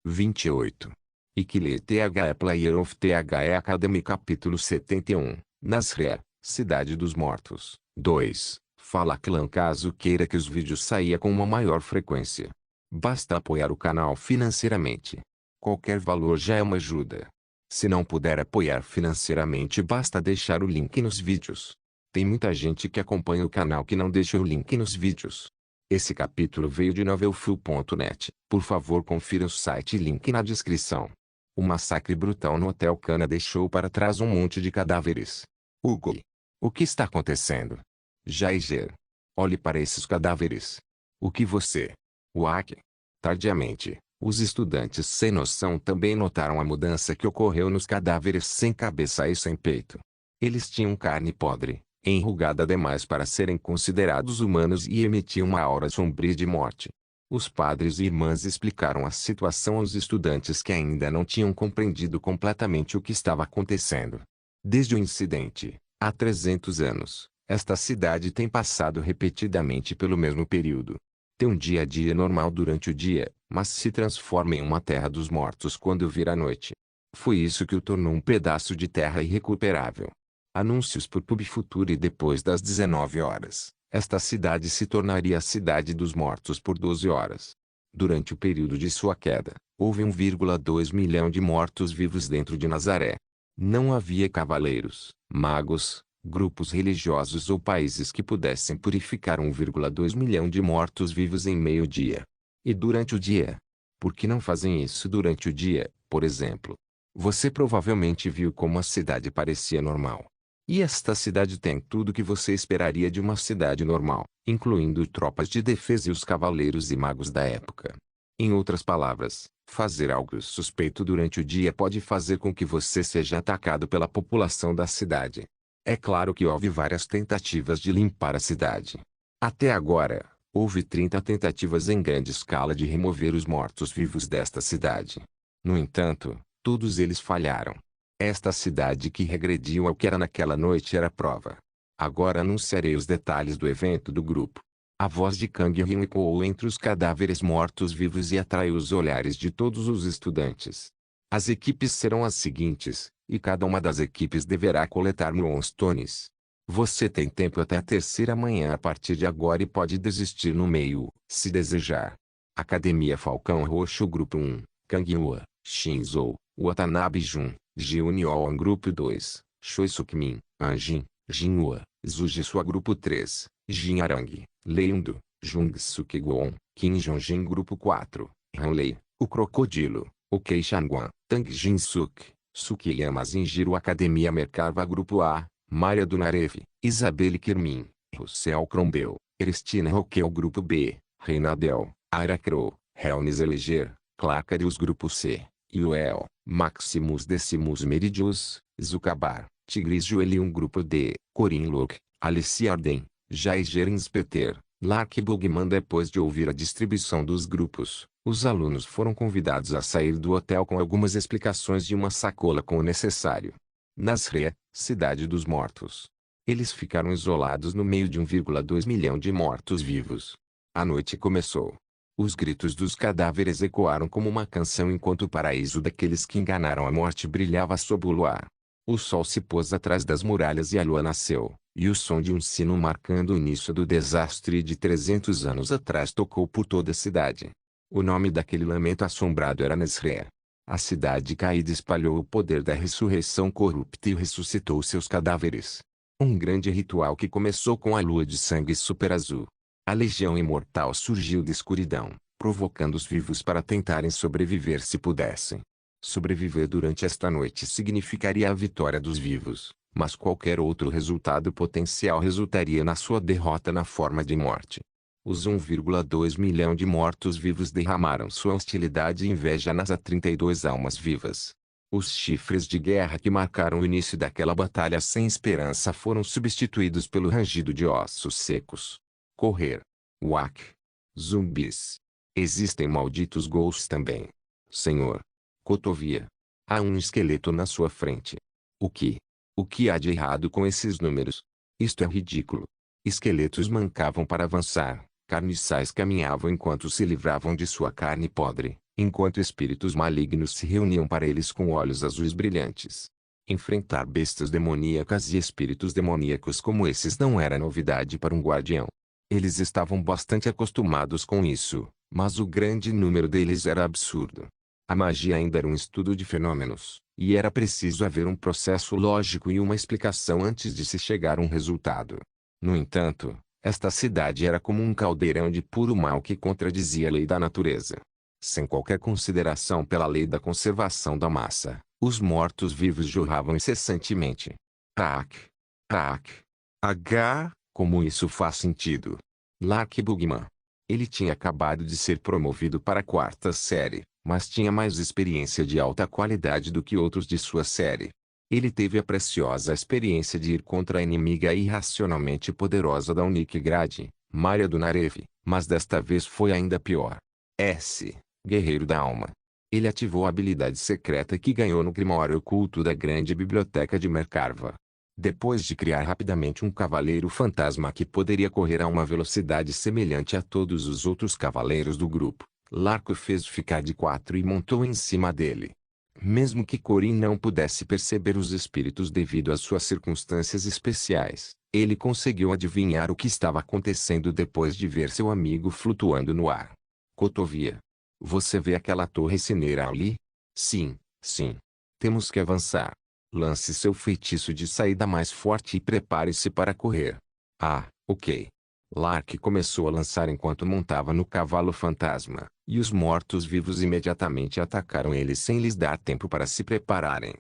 28. Ikile The Player of The Academy Capítulo 71. Nasré, Cidade dos Mortos. 2. Fala Clã caso queira que os vídeos saia com uma maior frequência. Basta apoiar o canal financeiramente. Qualquer valor já é uma ajuda. Se não puder apoiar financeiramente, basta deixar o link nos vídeos. Tem muita gente que acompanha o canal que não deixa o link nos vídeos. Esse capítulo veio de novelfull.net. Por favor, confira o site e link na descrição. O massacre brutal no Hotel Cana deixou para trás um monte de cadáveres. Hugo. O que está acontecendo? Jaiger. Olhe para esses cadáveres. O que você... Wak. Tardiamente, os estudantes sem noção também notaram a mudança que ocorreu nos cadáveres sem cabeça e sem peito. Eles tinham carne podre, enrugada demais para serem considerados humanos e emitiam uma aura sombria de morte. Os padres e irmãs explicaram a situação aos estudantes que ainda não tinham compreendido completamente o que estava acontecendo. Desde o incidente, há 300 anos, esta cidade tem passado repetidamente pelo mesmo período. Tem um dia a dia normal durante o dia, mas se transforma em uma terra dos mortos quando vir a noite. Foi isso que o tornou um pedaço de terra irrecuperável. Anúncios por PubFuture e depois das 19 horas, esta cidade se tornaria a cidade dos mortos por 12 horas. Durante o período de sua queda, houve 1,2 milhão de mortos-vivos dentro de Nazaré. Não havia cavaleiros, magos, grupos religiosos ou países que pudessem purificar 1,2 milhão de mortos-vivos em meio-dia. E durante o dia? Por que não fazem isso durante o dia, por exemplo? Você provavelmente viu como a cidade parecia normal. E esta cidade tem tudo que você esperaria de uma cidade normal, incluindo tropas de defesa e os cavaleiros e magos da época. Em outras palavras, fazer algo suspeito durante o dia pode fazer com que você seja atacado pela população da cidade. É claro que houve várias tentativas de limpar a cidade. Até agora, houve 30 tentativas em grande escala de remover os mortos-vivos desta cidade. No entanto, todos eles falharam. Esta cidade que regrediu ao que era naquela noite era a prova. Agora anunciarei os detalhes do evento do grupo. A voz de Kang Hyun ecoou entre os cadáveres mortos-vivos e atraiu os olhares de todos os estudantes. As equipes serão as seguintes, e cada uma das equipes deverá coletar moonstones. Você tem tempo até a terceira manhã a partir de agora e pode desistir no meio, se desejar. Academia Falcão Roxo Grupo 1, Kang Hyun, Shinzo, Watanabe Jun, Jeon Grupo 2, Choi Suk-min, Anjin, Jinhua, Sua Grupo 3, Jin Arang, Leendo, Jung Suk-gon, Kim Jong-jin Grupo 4, Hanlei, o Crocodilo, Ok Changwan, Tang Jin-suk, Sukiyama Zinjiro Academia Merkava Grupo A, Maria do Narev, Isabelle Kirmin, Russell Crombel, Cristina Roquel Grupo B, Reinadel, Aracro, Helnis Eleger, Clacarius Grupo C, Yuel, Maximus Decimus Meridius, Zucabar, Tigris Joelium Grupo D, Corin Luke, Alice Arden, Jaiger Inspeter, Lark Bugman. Depois de ouvir a distribuição dos grupos, os alunos foram convidados a sair do hotel com algumas explicações de uma sacola com o necessário. Nasré, Cidade dos Mortos. Eles ficaram isolados no meio de 1,2 milhão de mortos-vivos. A noite começou. Os gritos dos cadáveres ecoaram como uma canção enquanto o paraíso daqueles que enganaram a morte brilhava sob o luar. O sol se pôs atrás das muralhas e a lua nasceu, e o som de um sino marcando o início do desastre de 300 anos atrás tocou por toda a cidade. O nome daquele lamento assombrado era Nasré. A cidade caída espalhou o poder da ressurreição corrupta e ressuscitou seus cadáveres. Um grande ritual que começou com a lua de sangue super azul. A legião imortal surgiu da escuridão, provocando os vivos para tentarem sobreviver se pudessem. Sobreviver durante esta noite significaria a vitória dos vivos, mas qualquer outro resultado potencial resultaria na sua derrota na forma de morte. Os 1,2 milhão de mortos-vivos derramaram sua hostilidade e inveja nas 32 almas vivas. Os chifres de guerra que marcaram o início daquela batalha sem esperança foram substituídos pelo rangido de ossos secos. Correr. Wak. Zumbis. Existem malditos ghosts também. Senhor. Cotovia. Há um esqueleto na sua frente. O que? O que há de errado com esses números? Isto é ridículo. Esqueletos mancavam para avançar, carniçais caminhavam enquanto se livravam de sua carne podre, enquanto espíritos malignos se reuniam para eles com olhos azuis brilhantes. Enfrentar bestas demoníacas e espíritos demoníacos como esses não era novidade para um guardião. Eles estavam bastante acostumados com isso, mas o grande número deles era absurdo. A magia ainda era um estudo de fenômenos, e era preciso haver um processo lógico e uma explicação antes de se chegar a um resultado. No entanto, esta cidade era como um caldeirão de puro mal que contradizia a lei da natureza. Sem qualquer consideração pela lei da conservação da massa, os mortos-vivos jorravam incessantemente. Tac, tac, como isso faz sentido? Lark Bugman. Ele tinha acabado de ser promovido para a 4ª série, mas tinha mais experiência de alta qualidade do que outros de sua série. Ele teve a preciosa experiência de ir contra a inimiga irracionalmente poderosa da Unikigrad, Maria do Narev, mas desta vez foi ainda pior. Guerreiro da Alma. Ele ativou a habilidade secreta que ganhou no Grimório Oculto da Grande Biblioteca de Merkava. Depois de criar rapidamente um cavaleiro fantasma que poderia correr a uma velocidade semelhante a todos os outros cavaleiros do grupo, Lark o fez ficar de 4 e montou em cima dele. Mesmo que Corin não pudesse perceber os espíritos devido às suas circunstâncias especiais, ele conseguiu adivinhar o que estava acontecendo depois de ver seu amigo flutuando no ar. Cotovia. Você vê aquela torre cineira ali? Sim, sim. Temos que avançar. Lance seu feitiço de saída mais forte e prepare-se para correr. Ah, ok. Lark começou a lançar enquanto montava no cavalo fantasma, e os mortos-vivos imediatamente atacaram ele sem lhes dar tempo para se prepararem.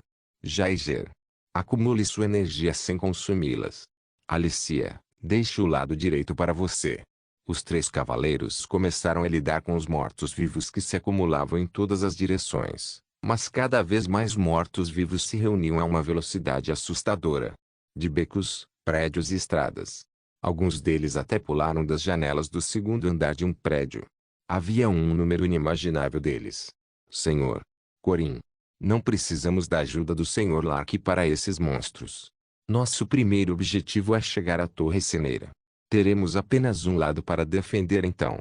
Jaiger. Acumule sua energia sem consumi-las. Alicia, deixe o lado direito para você. Os 3 cavaleiros começaram a lidar com os mortos-vivos que se acumulavam em todas as direções, mas cada vez mais mortos-vivos se reuniam a uma velocidade assustadora. De becos, prédios e estradas. Alguns deles até pularam das janelas do 2º andar de um prédio. Havia um número inimaginável deles. Senhor Corin. Não precisamos da ajuda do Sr. Lark para esses monstros. Nosso primeiro objetivo é chegar à Torre Ceneira. Teremos apenas um lado para defender então.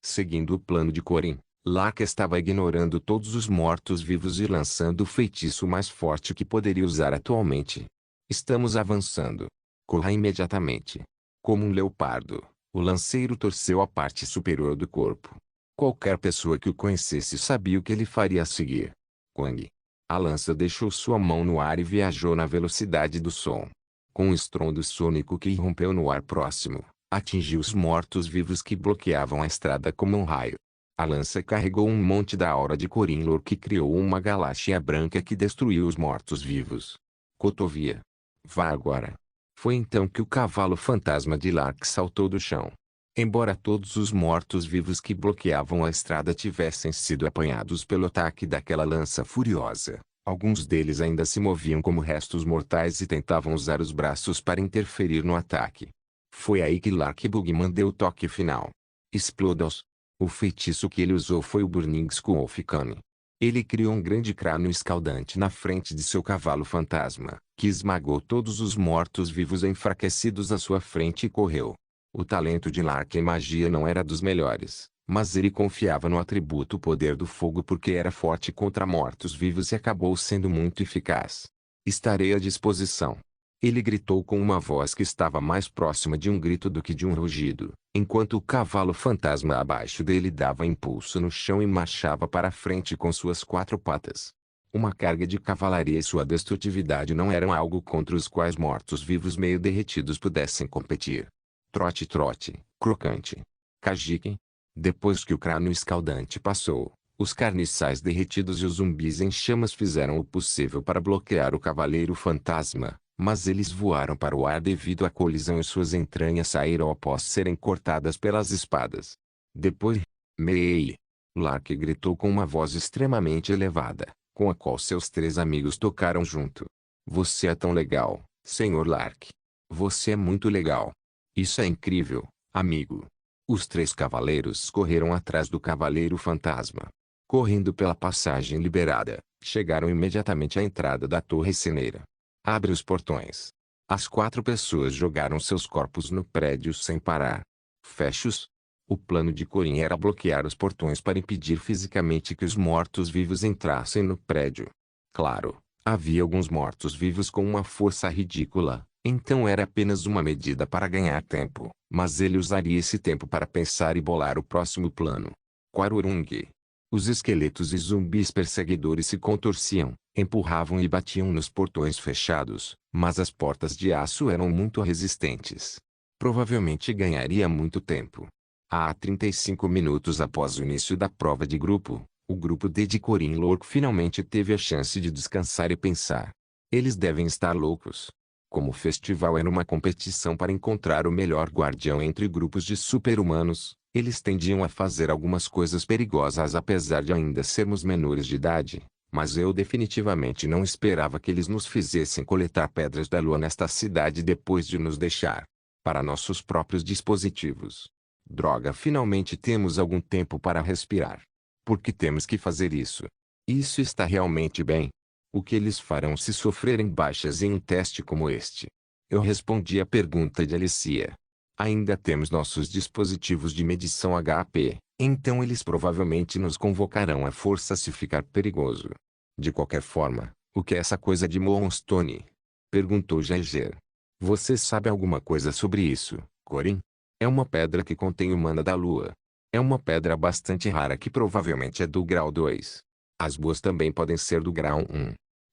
Seguindo o plano de Corin, Lark estava ignorando todos os mortos-vivos e lançando o feitiço mais forte que poderia usar atualmente. Estamos avançando. Corra imediatamente. Como um leopardo, o lanceiro torceu a parte superior do corpo. Qualquer pessoa que o conhecesse sabia o que ele faria a seguir. Quang. A lança deixou sua mão no ar e viajou na velocidade do som. Com um estrondo sônico que irrompeu no ar próximo, atingiu os mortos-vivos que bloqueavam a estrada como um raio. A lança carregou um monte da aura de Corinlor que criou uma galáxia branca que destruiu os mortos-vivos. Cotovia. Vá agora. Foi então que o cavalo fantasma de Lark saltou do chão. Embora todos os mortos-vivos que bloqueavam a estrada tivessem sido apanhados pelo ataque daquela lança furiosa, alguns deles ainda se moviam como restos mortais e tentavam usar os braços para interferir no ataque. Foi aí que Lark Bugman deu o toque final. Exploda-os. O feitiço que ele usou foi o Burning Skull of Kami. Ele criou um grande crânio escaldante na frente de seu cavalo fantasma, que esmagou todos os mortos-vivos enfraquecidos à sua frente e correu. O talento de Lark em magia não era dos melhores, mas ele confiava no atributo poder do fogo porque era forte contra mortos-vivos e acabou sendo muito eficaz. Estarei à disposição. Ele gritou com uma voz que estava mais próxima de um grito do que de um rugido, enquanto o cavalo fantasma abaixo dele dava impulso no chão e marchava para frente com suas 4 patas. Uma carga de cavalaria e sua destrutividade não eram algo contra os quais mortos-vivos meio derretidos pudessem competir. Trote trote, crocante. Kajiki. Depois que o crânio escaldante passou, os carniçais derretidos e os zumbis em chamas fizeram o possível para bloquear o cavaleiro fantasma, mas eles voaram para o ar devido à colisão e suas entranhas saíram após serem cortadas pelas espadas. Depois, Mei. Lark gritou com uma voz extremamente elevada, com a qual seus 3 amigos tocaram junto. Você é tão legal, Sr. Lark. Você é muito legal. Isso é incrível, amigo. Os 3 cavaleiros correram atrás do cavaleiro fantasma. Correndo pela passagem liberada, chegaram imediatamente à entrada da Torre Ceneira. Abre os portões. As 4 pessoas jogaram seus corpos no prédio sem parar. Feche-os. O plano de Corin era bloquear os portões para impedir fisicamente que os mortos-vivos entrassem no prédio. Claro, havia alguns mortos-vivos com uma força ridícula, então era apenas uma medida para ganhar tempo, mas ele usaria esse tempo para pensar e bolar o próximo plano. Quarurung. Os esqueletos e zumbis perseguidores se contorciam, empurravam e batiam nos portões fechados, mas as portas de aço eram muito resistentes. Provavelmente ganharia muito tempo. A 35 minutos após o início da prova de grupo, o grupo D de Corin Lork finalmente teve a chance de descansar e pensar. Eles devem estar loucos. Como o festival era uma competição para encontrar o melhor guardião entre grupos de super-humanos, eles tendiam a fazer algumas coisas perigosas apesar de ainda sermos menores de idade, mas eu definitivamente não esperava que eles nos fizessem coletar pedras da lua nesta cidade depois de nos deixar para nossos próprios dispositivos. Droga, finalmente temos algum tempo para respirar. Por que temos que fazer isso? Isso está realmente bem? O que eles farão se sofrerem baixas em um teste como este? Eu respondi à pergunta de Alicia. Ainda temos nossos dispositivos de medição HP, então eles provavelmente nos convocarão à força se ficar perigoso. De qualquer forma, o que é essa coisa de Moonstone? Perguntou Jaeger. Você sabe alguma coisa sobre isso, Corin? É uma pedra que contém o mana da lua. É uma pedra bastante rara que provavelmente é do grau 2. As boas também podem ser do grau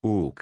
1.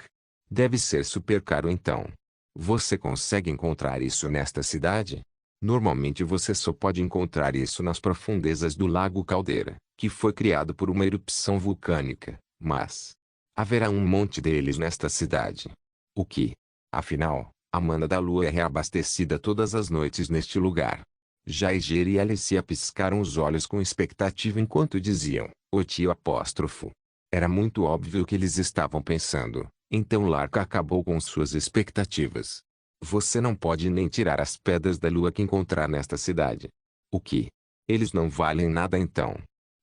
Deve ser super caro então. Você consegue encontrar isso nesta cidade? Normalmente você só pode encontrar isso nas profundezas do Lago Caldeira, que foi criado por uma erupção vulcânica, mas haverá um monte deles nesta cidade. O que? Afinal, a mana da lua é reabastecida todas as noites neste lugar. Jaeger e Alicia piscaram os olhos com expectativa enquanto diziam, o tio apóstrofo. Era muito óbvio o que eles estavam pensando, então Lark acabou com suas expectativas. Você não pode nem tirar as pedras da lua que encontrar nesta cidade. O que? Eles não valem nada então.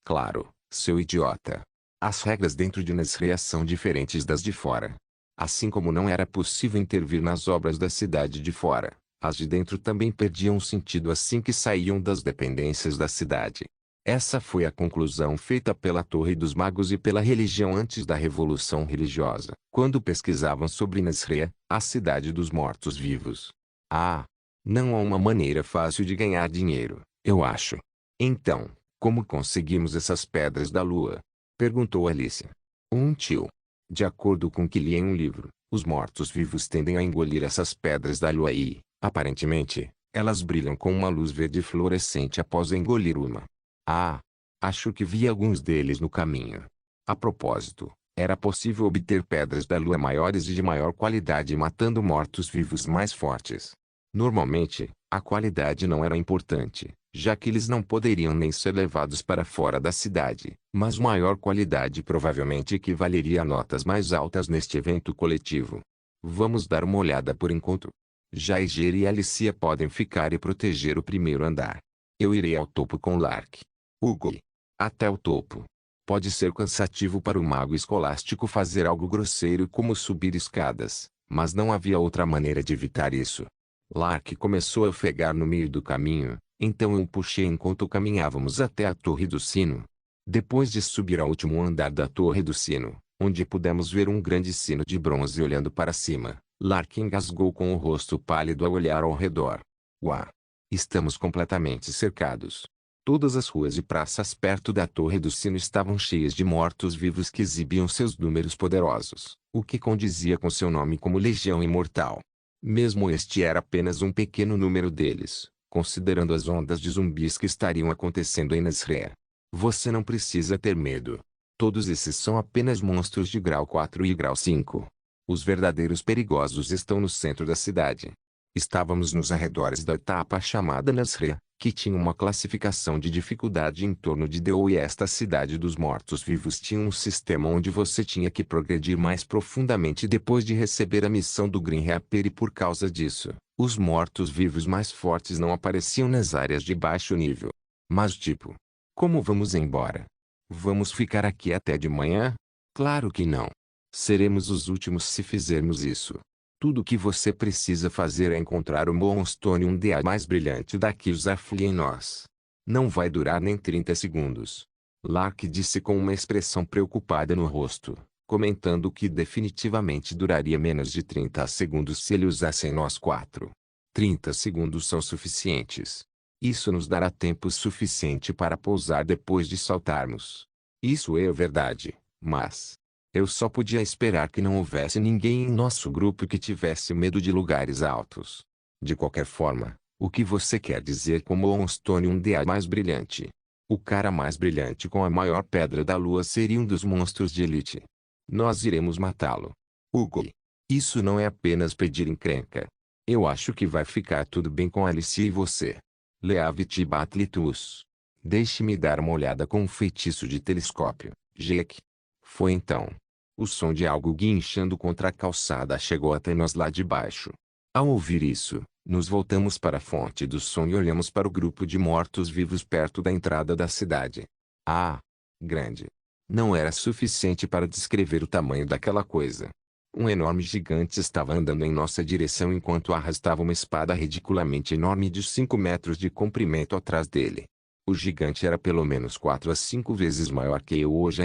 Claro, seu idiota. As regras dentro de Nazrea são diferentes das de fora. Assim como não era possível intervir nas obras da cidade de fora, as de dentro também perdiam sentido assim que saíam das dependências da cidade. Essa foi a conclusão feita pela Torre dos Magos e pela religião antes da Revolução Religiosa, quando pesquisavam sobre Nazrea, a cidade dos mortos-vivos. Ah! Não há uma maneira fácil de ganhar dinheiro, eu acho. Então, como conseguimos essas pedras da lua? Perguntou Alicia. Um tio. De acordo com o que li em um livro, os mortos-vivos tendem a engolir essas pedras da lua e, aparentemente, elas brilham com uma luz verde fluorescente após engolir uma. Ah! Acho que vi alguns deles no caminho. A propósito, era possível obter pedras da lua maiores e de maior qualidade matando mortos-vivos mais fortes. Normalmente, a qualidade não era importante, já que eles não poderiam nem ser levados para fora da cidade, mas maior qualidade provavelmente equivaleria a notas mais altas neste evento coletivo. Vamos dar uma olhada por enquanto. Jaeger e Alicia podem ficar e proteger o primeiro andar. Eu irei ao topo com Lark. Hugo. Até o topo. Pode ser cansativo para o mago escolástico fazer algo grosseiro como subir escadas, mas não havia outra maneira de evitar isso. Lark começou a ofegar no meio do caminho, então eu o puxei enquanto caminhávamos até a Torre do Sino. Depois de subir ao último andar da Torre do Sino, onde pudemos ver um grande sino de bronze olhando para cima, Lark engasgou com o rosto pálido ao olhar ao redor. Uau! Estamos completamente cercados. Todas as ruas e praças perto da Torre do Sino estavam cheias de mortos-vivos que exibiam seus números poderosos, o que condizia com seu nome como Legião Imortal. Mesmo este era apenas um pequeno número deles, considerando as ondas de zumbis que estariam acontecendo em Nazrea. Você não precisa ter medo. Todos esses são apenas monstros de grau 4 e grau 5. Os verdadeiros perigosos estão no centro da cidade. Estávamos nos arredores da etapa chamada Nazrea, que tinha uma classificação de dificuldade em torno de DO e esta cidade dos mortos-vivos tinha um sistema onde você tinha que progredir mais profundamente depois de receber a missão do Green Reaper e por causa disso, os mortos-vivos mais fortes não apareciam nas áreas de baixo nível. Mas tipo, como vamos embora? Vamos ficar aqui até de manhã? Claro que não. Seremos os últimos se fizermos isso. Tudo o que você precisa fazer é encontrar o Moonstone um DA mais brilhante daqui e usar Flee em nós. Não vai durar nem 30 segundos. Lark disse com uma expressão preocupada no rosto, comentando que definitivamente duraria menos de 30 segundos se ele usasse em nós 4. 30 segundos são suficientes. Isso nos dará tempo suficiente para pousar depois de saltarmos. Isso é verdade, mas eu só podia esperar que não houvesse ninguém em nosso grupo que tivesse medo de lugares altos. De qualquer forma, o que você quer dizer com Moonstone um DA mais brilhante? O cara mais brilhante com a maior pedra da lua seria um dos monstros de elite. Nós iremos matá-lo. Hugo. Isso não é apenas pedir encrenca. Eu acho que vai ficar tudo bem com Alice e você. Leave-te Batlitus. Deixe-me dar uma olhada com um feitiço de telescópio, Jake. Foi então. O som de algo guinchando contra a calçada chegou até nós lá de baixo. Ao ouvir isso, nos voltamos para a fonte do som e olhamos para o grupo de mortos-vivos perto da entrada da cidade. Ah! Grande. Não era suficiente para descrever o tamanho daquela coisa. Um enorme gigante estava andando em nossa direção enquanto arrastava uma espada ridiculamente enorme de 5 metros de comprimento atrás dele. O gigante era pelo menos 4 a 5 vezes maior que eu hoje.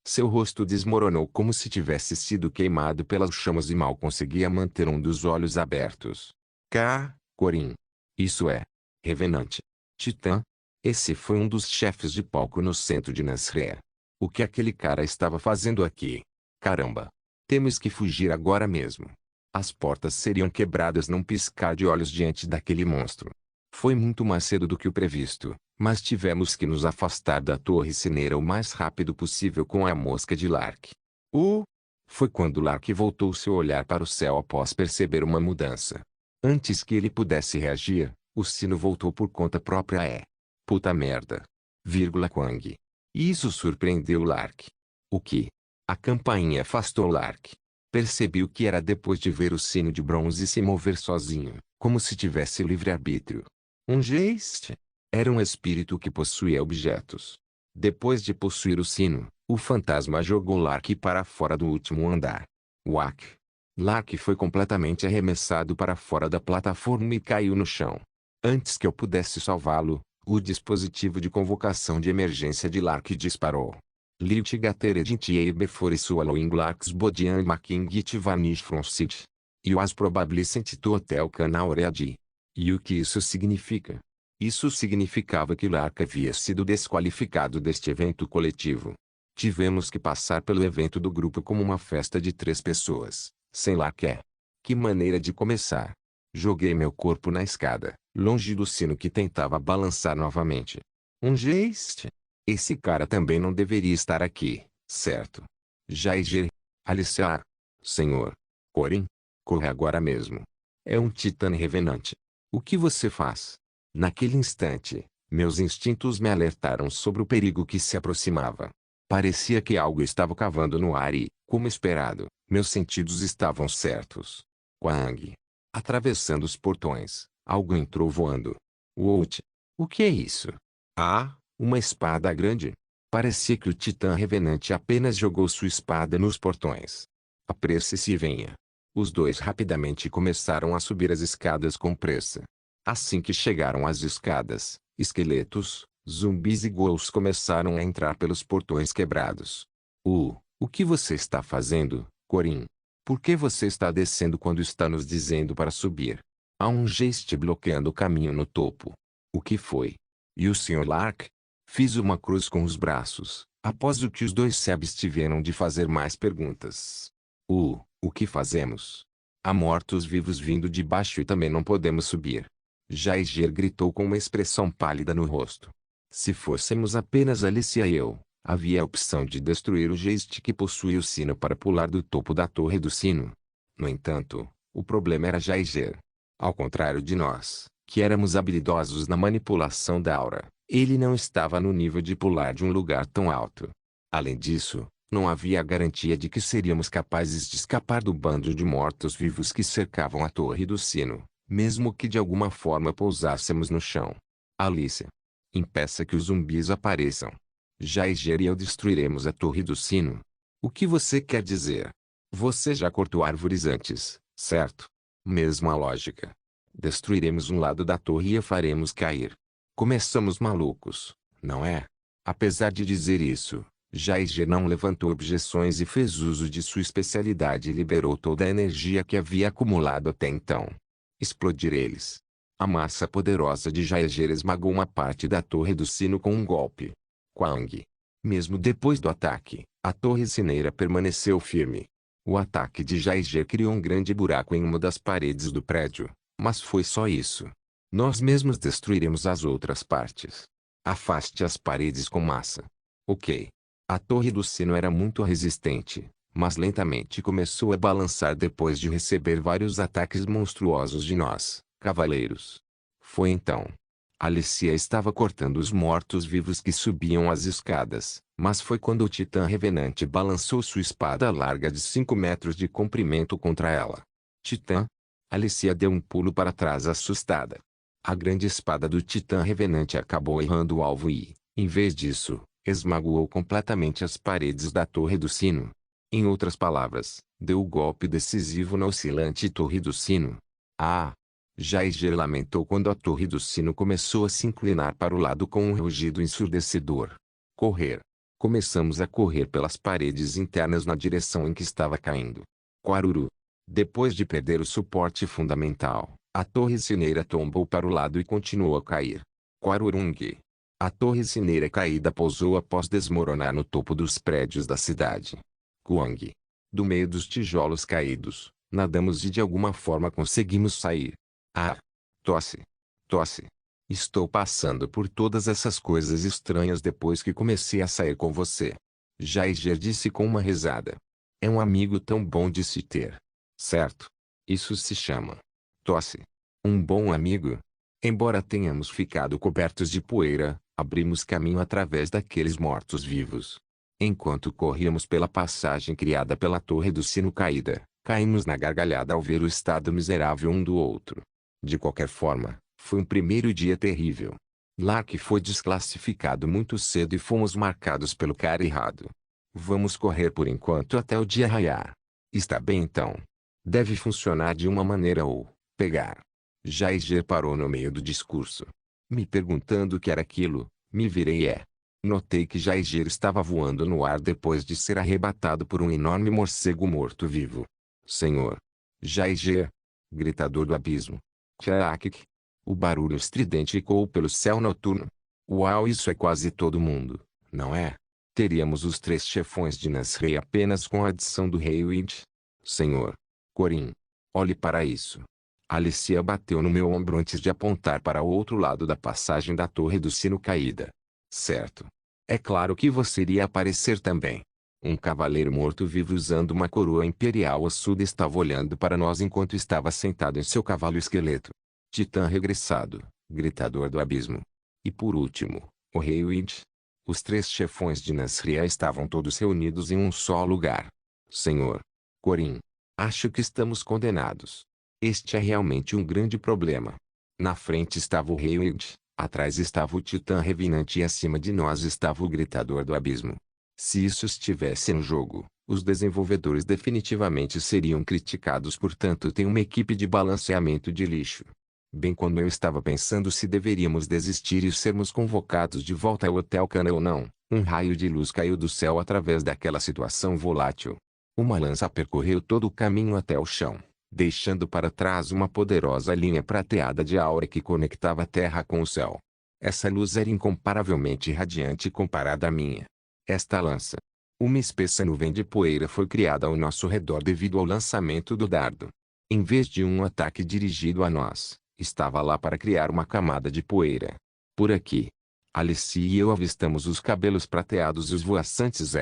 Seu rosto desmoronou como se tivesse sido queimado pelas chamas e mal conseguia manter um dos olhos abertos. Corin. Isso é. Revenante. Titã. Esse foi um dos chefes de palco no centro de Nasré. O que aquele cara estava fazendo aqui? Caramba! Temos que fugir agora mesmo. As portas seriam quebradas num piscar de olhos diante daquele monstro. Foi muito mais cedo do que o previsto, mas tivemos que nos afastar da torre cineira o mais rápido possível com a mosca de Lark. Foi quando Lark voltou seu olhar para o céu após perceber uma mudança. Antes que ele pudesse reagir, o sino voltou por conta própria. Puta merda. Quang. Isso surpreendeu Lark. O que? A campainha afastou Lark. Percebi o que era depois de ver o sino de bronze se mover sozinho, como se tivesse livre-arbítrio. Um geist? Era um espírito que possuía objetos. Depois de possuir o sino, o fantasma jogou Lark para fora do último andar. Whack! Lark foi completamente arremessado para fora da plataforma e caiu no chão. Antes que eu pudesse salvá-lo, o dispositivo de convocação de emergência de Lark disparou. Litigateredintiei before swallowing Lark's body and making it vanish from sight. You was probably sent to hotel canal already. E o que isso significa? Isso significava que Lark havia sido desqualificado deste evento coletivo. Tivemos que passar pelo evento do grupo como uma festa de 3 pessoas, sem Lark. Que maneira de começar. Joguei meu corpo na escada, longe do sino que tentava balançar novamente. Um geist? Esse cara também não deveria estar aqui, certo? Jaeger. Alicia. Senhor. Corin. Corre agora mesmo. É um titã revenante. O que você faz? Naquele instante, meus instintos me alertaram sobre o perigo que se aproximava. Parecia que algo estava cavando no ar e, como esperado, meus sentidos estavam certos. Quang. Atravessando os portões, algo entrou voando. What? O que é isso? Ah, uma espada grande. Parecia que o titã revenante apenas jogou sua espada nos portões. Apresse-se e venha. Os dois rapidamente começaram a subir as escadas com pressa. Assim que chegaram às escadas, esqueletos, zumbis e ghouls começaram a entrar pelos portões quebrados. O que você está fazendo, Corin? Por que você está descendo quando está nos dizendo para subir? Há um geist bloqueando o caminho no topo. O que foi? E o Sr. Lark? Fiz uma cruz com os braços, após o que os dois sebes tiveram de fazer mais perguntas. O que fazemos? Há mortos-vivos vindo de baixo e também não podemos subir. Jaeger gritou com uma expressão pálida no rosto. Se fôssemos apenas Alicia e eu, havia a opção de destruir o geist que possuía o sino para pular do topo da torre do sino. No entanto, o problema era Jaeger. Ao contrário de nós, que éramos habilidosos na manipulação da aura, ele não estava no nível de pular de um lugar tão alto. Além disso, não havia a garantia de que seríamos capazes de escapar do bando de mortos-vivos que cercavam a torre do sino, mesmo que de alguma forma pousássemos no chão. Alice. Impeça que os zumbis apareçam. Jaeger e eu destruiremos a torre do sino. O que você quer dizer? Você já cortou árvores antes, certo? Mesma lógica. Destruiremos um lado da torre e a faremos cair. Começamos malucos, não é? Apesar de dizer isso, Jaeger não levantou objeções e fez uso de sua especialidade e liberou toda a energia que havia acumulado até então. Explodir eles. A massa poderosa de Jaeger esmagou uma parte da torre do sino com um golpe. Quang. Mesmo depois do ataque, a torre sineira permaneceu firme. O ataque de Jaeger criou um grande buraco em uma das paredes do prédio, mas foi só isso. Nós mesmos destruiremos as outras partes. Afaste as paredes com massa. Ok. A torre do sino era muito resistente, mas lentamente começou a balançar depois de receber vários ataques monstruosos de nós, cavaleiros. Foi então. Alicia estava cortando os mortos-vivos que subiam as escadas, mas foi quando o titã revenante balançou sua espada larga de 5 metros de comprimento contra ela. Titã? Alicia deu um pulo para trás assustada. A grande espada do titã revenante acabou errando o alvo e, em vez disso, esmagou completamente as paredes da torre do sino. Em outras palavras, deu o golpe decisivo na oscilante torre do sino. Ah! Jaeger lamentou quando a torre do sino começou a se inclinar para o lado com um rugido ensurdecedor. Correr. Começamos a correr pelas paredes internas na direção em que estava caindo. Quaruru. Depois de perder o suporte fundamental, a torre sineira tombou para o lado e continuou a cair. Quarurung. A torre sineira caída pousou após desmoronar no topo dos prédios da cidade. Kuang. Do meio dos tijolos caídos, nadamos e de alguma forma conseguimos sair. Ah! Tosse. Tosse. Estou passando por todas essas coisas estranhas depois que comecei a sair com você. Jaeger disse com uma risada. É um amigo tão bom de se ter. Certo? Isso se chama tosse. Um bom amigo? Embora tenhamos ficado cobertos de poeira, abrimos caminho através daqueles mortos-vivos. Enquanto corríamos pela passagem criada pela torre do sino caída, caímos na gargalhada ao ver o estado miserável um do outro. De qualquer forma, foi um primeiro dia terrível. Lark foi desclassificado muito cedo e fomos marcados pelo cara errado. Vamos correr por enquanto até o dia raiar. Está bem então. Deve funcionar de uma maneira ou pegar. Jaeger parou no meio do discurso. Me perguntando o que era aquilo, me virei e notei que Jaeger estava voando no ar depois de ser arrebatado por um enorme morcego morto-vivo. Senhor! Jaeger! Gritador do abismo. Tchaakik! O barulho estridente ecoou pelo céu noturno. Uau, isso é quase todo mundo, não é? Teríamos os 3 chefões de Nasrei apenas com a adição do rei Wind. Senhor! Corin! Olhe para isso. Alicia bateu no meu ombro antes de apontar para o outro lado da passagem da torre do sino caída. Certo. É claro que você iria aparecer também. Um cavaleiro morto-vivo usando uma coroa imperial ossuda estava olhando para nós enquanto estava sentado em seu cavalo esqueleto. Titã regressado, gritador do abismo. E por último, o rei Wind. Os 3 chefões de Nasria estavam todos reunidos em um só lugar. Senhor! Corin! Acho que estamos condenados. Este é realmente um grande problema. Na frente estava o rei Wind, atrás estava o titã revinante e acima de nós estava o gritador do abismo. Se isso estivesse no jogo, os desenvolvedores definitivamente seriam criticados, portanto tem uma equipe de balanceamento de lixo. Bem quando eu estava pensando se deveríamos desistir e sermos convocados de volta ao Hotel Cana ou não, um raio de luz caiu do céu através daquela situação volátil. Uma lança percorreu todo o caminho até o chão, deixando para trás uma poderosa linha prateada de aura que conectava a terra com o céu. Essa luz era incomparavelmente radiante comparada à minha. Esta lança. Uma espessa nuvem de poeira foi criada ao nosso redor devido ao lançamento do dardo. Em vez de um ataque dirigido a nós, estava lá para criar uma camada de poeira. Por aqui. Alice e eu avistamos os cabelos prateados e os voaçantes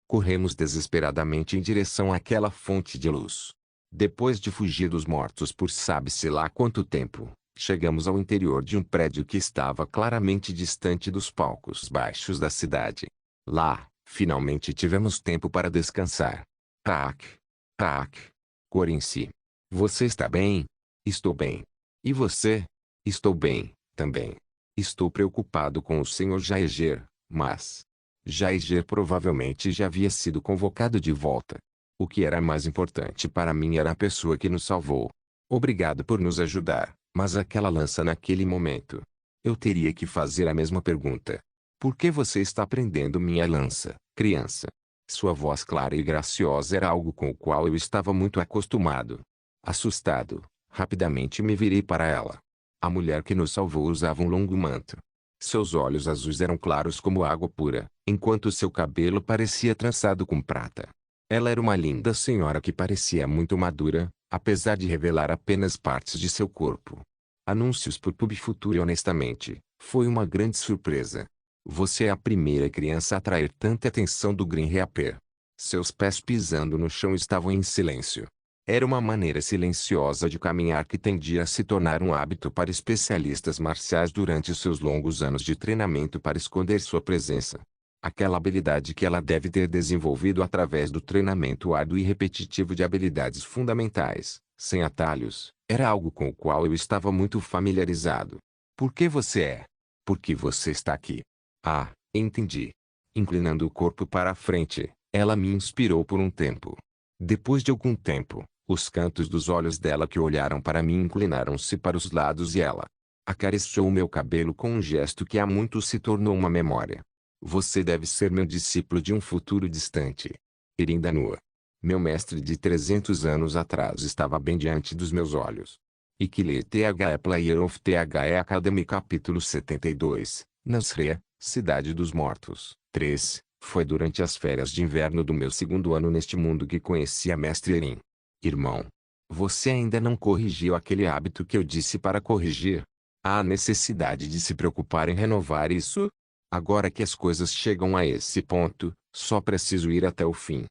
corremos desesperadamente em direção àquela fonte de luz. Depois de fugir dos mortos por sabe-se lá quanto tempo, chegamos ao interior de um prédio que estava claramente distante dos palcos baixos da cidade. Lá, finalmente tivemos tempo para descansar. Taak. Taak. Corinci. Você está bem? Estou bem. E você? Estou bem, também. Estou preocupado com o Sr. Jaeger, mas Jaeger provavelmente já havia sido convocado de volta. O que era mais importante para mim era a pessoa que nos salvou. Obrigado por nos ajudar, mas aquela lança naquele momento. Eu teria que fazer a mesma pergunta. Por que você está prendendo minha lança, criança? Sua voz clara e graciosa era algo com o qual eu estava muito acostumado. Assustado, rapidamente me virei para ela. A mulher que nos salvou usava um longo manto. Seus olhos azuis eram claros como água pura, enquanto seu cabelo parecia trançado com prata. Ela era uma linda senhora que parecia muito madura, apesar de revelar apenas partes de seu corpo. Anúncios por PubFuture. Honestamente, foi uma grande surpresa. Você é a primeira criança a atrair tanta atenção do Green Reaper. Seus pés pisando no chão estavam em silêncio. Era uma maneira silenciosa de caminhar que tendia a se tornar um hábito para especialistas marciais durante seus longos anos de treinamento para esconder sua presença. Aquela habilidade que ela deve ter desenvolvido através do treinamento árduo e repetitivo de habilidades fundamentais, sem atalhos, era algo com o qual eu estava muito familiarizado. Por que você é? Por que você está aqui? Ah, entendi. Inclinando o corpo para a frente, ela me inspirou por um tempo. Depois de algum tempo, os cantos dos olhos dela que olharam para mim inclinaram-se para os lados e ela acariciou meu cabelo com um gesto que há muito se tornou uma memória. Você deve ser meu discípulo de um futuro distante. Irinda Nua. Meu mestre de 300 anos atrás estava bem diante dos meus olhos. Ikile The Player of The Academy Capítulo 72, Nasrea, Cidade dos Mortos. 3. Foi durante as férias de inverno do meu segundo ano neste mundo que conheci a Mestre Erin. Irmão. Você ainda não corrigiu aquele hábito que eu disse para corrigir? Há necessidade de se preocupar em renovar isso? Agora que as coisas chegam a esse ponto, só preciso ir até o fim.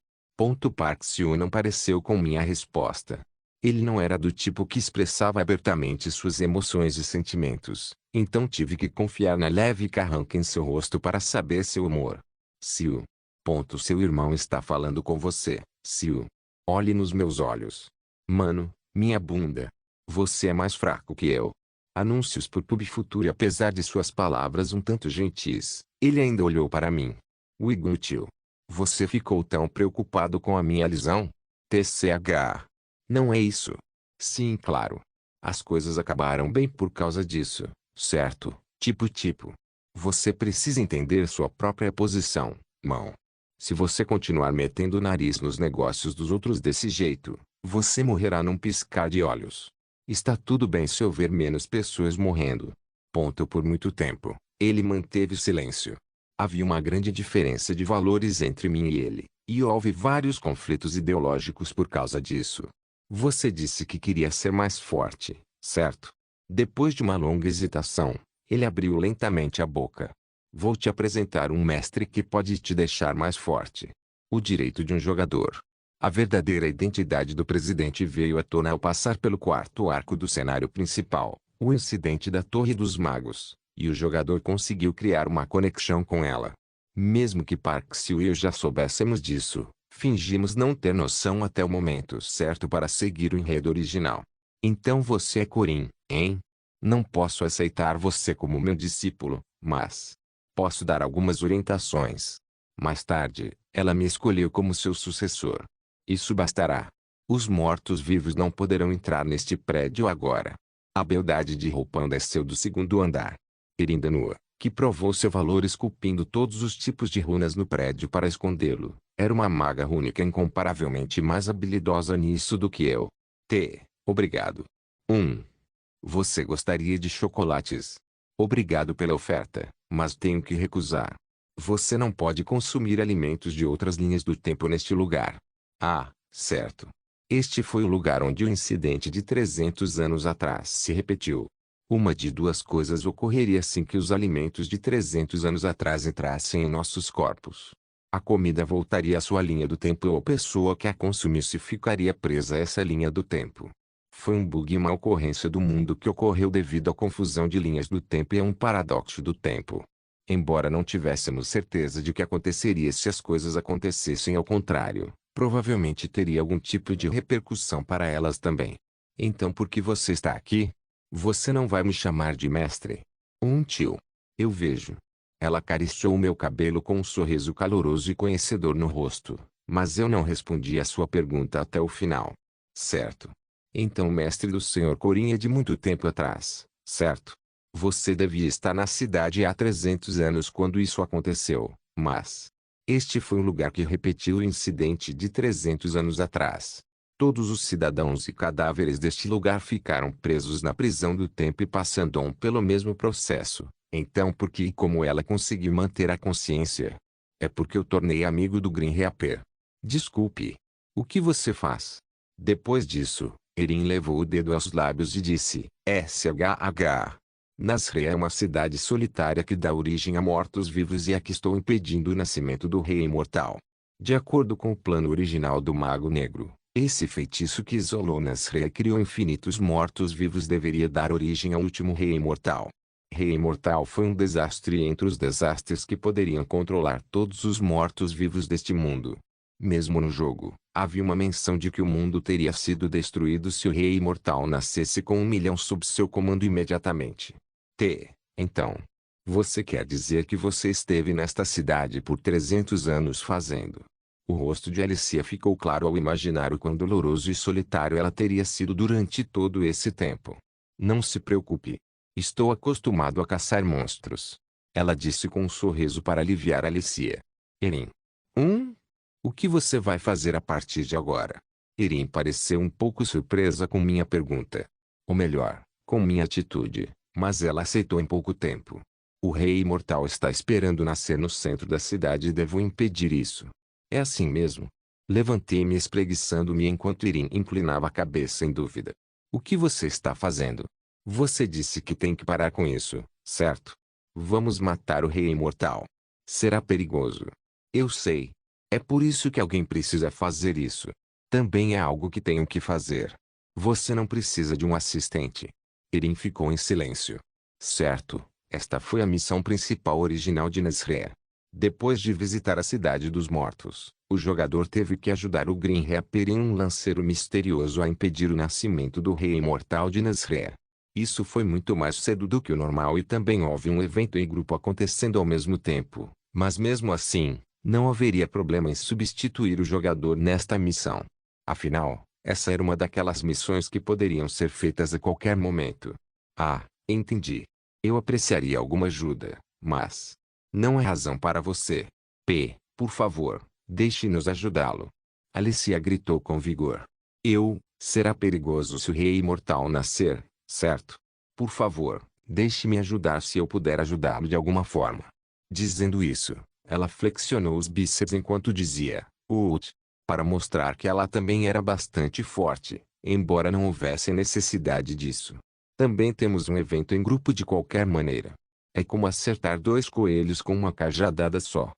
Park Seo não pareceu com minha resposta. Ele não era do tipo que expressava abertamente suas emoções e sentimentos, então tive que confiar na leve carranca em seu rosto para saber seu humor. Seo. Seu irmão está falando com você, Seo. Olhe nos meus olhos. Mano, minha bunda. Você é mais fraco que eu. Anúncios por PubFuture. Apesar de suas palavras um tanto gentis, ele ainda olhou para mim. Wiggle. Você ficou tão preocupado com a minha lesão? TCH. Não é isso. Sim, claro. As coisas acabaram bem por causa disso, certo? Tipo. Você precisa entender sua própria posição, mão. Se você continuar metendo o nariz nos negócios dos outros desse jeito, você morrerá num piscar de olhos. Está tudo bem se houver menos pessoas morrendo. Por muito tempo, ele manteve silêncio. Havia uma grande diferença de valores entre mim e ele, e houve vários conflitos ideológicos por causa disso. Você disse que queria ser mais forte, certo? Depois de uma longa hesitação, ele abriu lentamente a boca. Vou te apresentar um mestre que pode te deixar mais forte. O direito de um jogador. A verdadeira identidade do presidente veio à tona ao passar pelo quarto arco do cenário principal, o incidente da Torre dos Magos, e o jogador conseguiu criar uma conexão com ela. Mesmo que Park Seo e eu já soubéssemos disso, fingimos não ter noção até o momento certo para seguir o enredo original. Então você é Corin, hein? Não posso aceitar você como meu discípulo, mas posso dar algumas orientações. Mais tarde, ela me escolheu como seu sucessor. Isso bastará. Os mortos-vivos não poderão entrar neste prédio agora. A beldade de Roupan desceu do segundo andar. Irinda Nua, que provou seu valor esculpindo todos os tipos de runas no prédio para escondê-lo, era uma maga rúnica incomparavelmente mais habilidosa nisso do que eu. Obrigado. 1. Você gostaria de chocolates? Obrigado pela oferta, mas tenho que recusar. Você não pode consumir alimentos de outras linhas do tempo neste lugar. Ah, certo. Este foi o lugar onde o incidente de 300 anos atrás se repetiu. Uma de duas coisas ocorreria assim que os alimentos de 300 anos atrás entrassem em nossos corpos. A comida voltaria à sua linha do tempo ou a pessoa que a consumisse ficaria presa a essa linha do tempo. Foi um bug e uma ocorrência do mundo que ocorreu devido à confusão de linhas do tempo e a um paradoxo do tempo. Embora não tivéssemos certeza de o que aconteceria se as coisas acontecessem ao contrário, provavelmente teria algum tipo de repercussão para elas também. Então por que você está aqui? Você não vai me chamar de mestre? Tio. Eu vejo. Ela acariciou o meu cabelo com um sorriso caloroso e conhecedor no rosto, mas eu não respondi a sua pergunta até o final. Certo. Então o mestre do Sr. Corin é de muito tempo atrás, certo? Você devia estar na cidade há 300 anos quando isso aconteceu, mas este foi um lugar que repetiu o incidente de 300 anos atrás. Todos os cidadãos e cadáveres deste lugar ficaram presos na prisão do tempo e passando pelo mesmo processo. Então por que e como ela conseguiu manter a consciência? É porque eu tornei amigo do Grim Reaper. Desculpe. O que você faz? Depois disso, Erin levou o dedo aos lábios e disse, SHH. Nasré é uma cidade solitária que dá origem a mortos-vivos e aqui estou impedindo o nascimento do Rei Imortal. De acordo com o plano original do Mago Negro, esse feitiço que isolou Nasré e criou infinitos mortos-vivos deveria dar origem ao último Rei Imortal. Rei Imortal foi um desastre entre os desastres que poderiam controlar todos os mortos-vivos deste mundo. Mesmo no jogo, havia uma menção de que o mundo teria sido destruído se o Rei Imortal nascesse com 1 milhão sob seu comando imediatamente. Então, você quer dizer que você esteve nesta cidade por 300 anos fazendo? O rosto de Alicia ficou claro ao imaginar o quão doloroso e solitário ela teria sido durante todo esse tempo. Não se preocupe. Estou acostumado a caçar monstros. Ela disse com um sorriso para aliviar Alicia. Erin. O que você vai fazer a partir de agora? Erin pareceu um pouco surpresa com minha pergunta. Ou melhor, com minha atitude, mas ela aceitou em pouco tempo. O Rei Imortal está esperando nascer no centro da cidade e devo impedir isso. É assim mesmo? Levantei-me espreguiçando-me enquanto Erin inclinava a cabeça em dúvida. O que você está fazendo? Você disse que tem que parar com isso, certo? Vamos matar o Rei Imortal. Será perigoso. Eu sei. É por isso que alguém precisa fazer isso. Também é algo que tenho que fazer. Você não precisa de um assistente. Erin ficou em silêncio. Certo, esta foi a missão principal original de Nasré. Depois de visitar a Cidade dos Mortos, o jogador teve que ajudar o Grim Reaper em um lanceiro misterioso a impedir o nascimento do Rei Imortal de Nasré. Isso foi muito mais cedo do que o normal e também houve um evento em grupo acontecendo ao mesmo tempo, mas mesmo assim, não haveria problema em substituir o jogador nesta missão. Afinal, essa era uma daquelas missões que poderiam ser feitas a qualquer momento. Ah, entendi. Eu apreciaria alguma ajuda, mas não é razão para você. Por favor, deixe-nos ajudá-lo. Alicia gritou com vigor. Será perigoso se o Rei Imortal nascer, certo? Por favor, deixe-me ajudar se eu puder ajudá-lo de alguma forma. Dizendo isso, ela flexionou os bíceps enquanto dizia, para mostrar que ela também era bastante forte, embora não houvesse necessidade disso. Também temos um evento em grupo de qualquer maneira. É como acertar dois coelhos com uma cajadada só.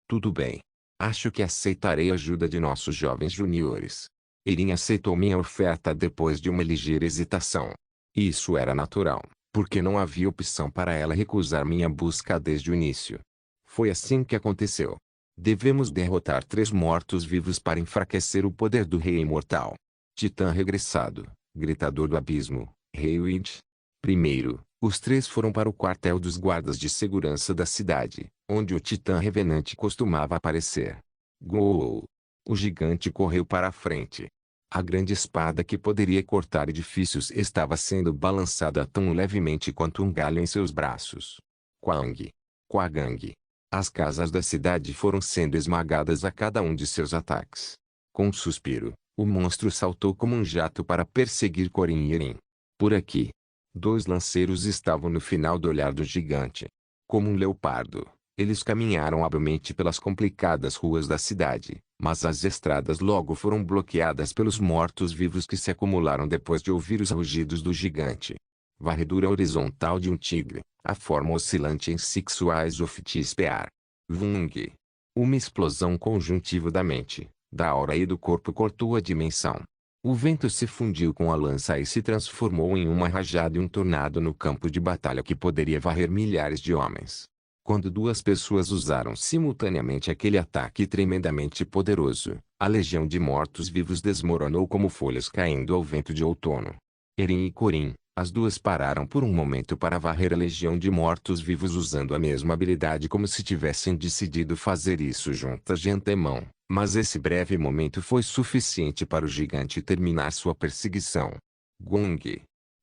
Tudo bem. Acho que aceitarei a ajuda de nossos jovens juniores. Erin aceitou minha oferta depois de uma ligeira hesitação. Isso era natural, porque não havia opção para ela recusar minha busca desde o início. Foi assim que aconteceu. Devemos derrotar 3 mortos-vivos para enfraquecer o poder do Rei Imortal. Titã regressado, Gritador do Abismo, Rei Wind. Primeiro, os 3 foram para o quartel dos guardas de segurança da cidade, onde o Titã Revenante costumava aparecer. Gol! O gigante correu para a frente. A grande espada que poderia cortar edifícios estava sendo balançada tão levemente quanto um galho em seus braços. Quang! Quagang! As casas da cidade foram sendo esmagadas a cada um de seus ataques. Com um suspiro, o monstro saltou como um jato para perseguir Corin e Erin. Por aqui. 2 lanceiros estavam no final do olhar do gigante. Como um leopardo, eles caminharam habilmente pelas complicadas ruas da cidade, mas as estradas logo foram bloqueadas pelos mortos-vivos que se acumularam depois de ouvir os rugidos do gigante. Varredura horizontal de um tigre, a forma oscilante em Six Eyes of T-Spear. Vung. Uma explosão conjuntiva da mente, da aura e do corpo cortou a dimensão. O vento se fundiu com a lança e se transformou em uma rajada e um tornado no campo de batalha que poderia varrer milhares de homens. Quando 2 pessoas usaram simultaneamente aquele ataque tremendamente poderoso, a legião de mortos-vivos desmoronou como folhas caindo ao vento de outono. Erin e Corin, as 2 pararam por um momento para varrer a legião de mortos-vivos usando a mesma habilidade como se tivessem decidido fazer isso juntas de antemão. Mas esse breve momento foi suficiente para o gigante terminar sua perseguição. Gong!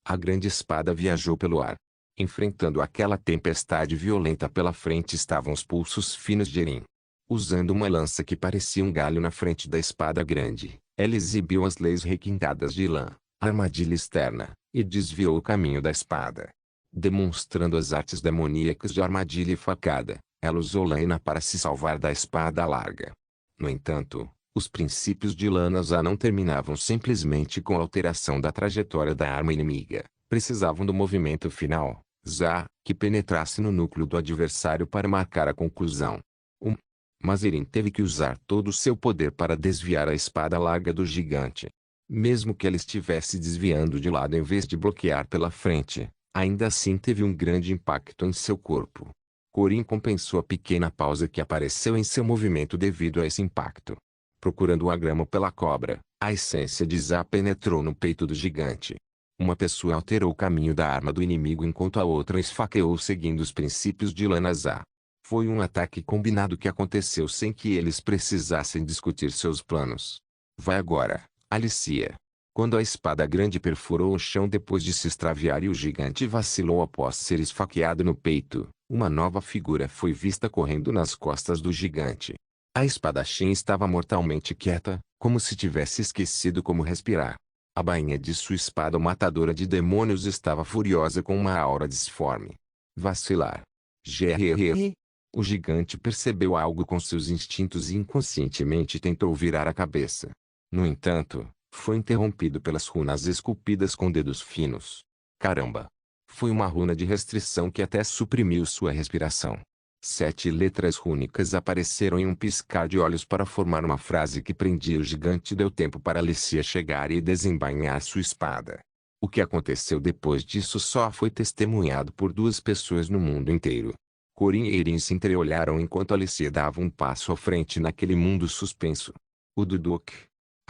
A grande espada viajou pelo ar. Enfrentando aquela tempestade violenta pela frente estavam os pulsos finos de Erin. Usando uma lança que parecia um galho na frente da espada grande, ela exibiu as leis requintadas de lã, a armadilha externa, e desviou o caminho da espada. Demonstrando as artes demoníacas de armadilha e facada, ela usou lã para se salvar da espada larga. No entanto, os princípios de Lana-Za não terminavam simplesmente com a alteração da trajetória da arma inimiga. Precisavam do movimento final, Za, que penetrasse no núcleo do adversário para marcar a conclusão. Mas Erin teve que usar todo o seu poder para desviar a espada larga do gigante. Mesmo que ela estivesse desviando de lado em vez de bloquear pela frente, ainda assim teve um grande impacto em seu corpo. Corin compensou a pequena pausa que apareceu em seu movimento devido a esse impacto. Procurando a grama pela cobra, a essência de Za penetrou no peito do gigante. Uma pessoa alterou o caminho da arma do inimigo enquanto a outra esfaqueou seguindo os princípios de Lana-Za. Foi um ataque combinado que aconteceu sem que eles precisassem discutir seus planos. Vai agora, Alicia. Quando a espada grande perfurou o chão depois de se extraviar e o gigante vacilou após ser esfaqueado no peito, uma nova figura foi vista correndo nas costas do gigante. A espadachim estava mortalmente quieta, como se tivesse esquecido como respirar. A bainha de sua espada matadora de demônios estava furiosa com uma aura disforme. Vacilar. Grrr. O gigante percebeu algo com seus instintos e inconscientemente tentou virar a cabeça. No entanto, foi interrompido pelas runas esculpidas com dedos finos. Caramba! Foi uma runa de restrição que até suprimiu sua respiração. 7 letras rúnicas apareceram em um piscar de olhos para formar uma frase que prendia o gigante e deu tempo para Alicia chegar e desembainhar sua espada. O que aconteceu depois disso só foi testemunhado por 2 pessoas no mundo inteiro. Corin e Erin se entreolharam enquanto Alicia dava um passo à frente naquele mundo suspenso. O Duduk.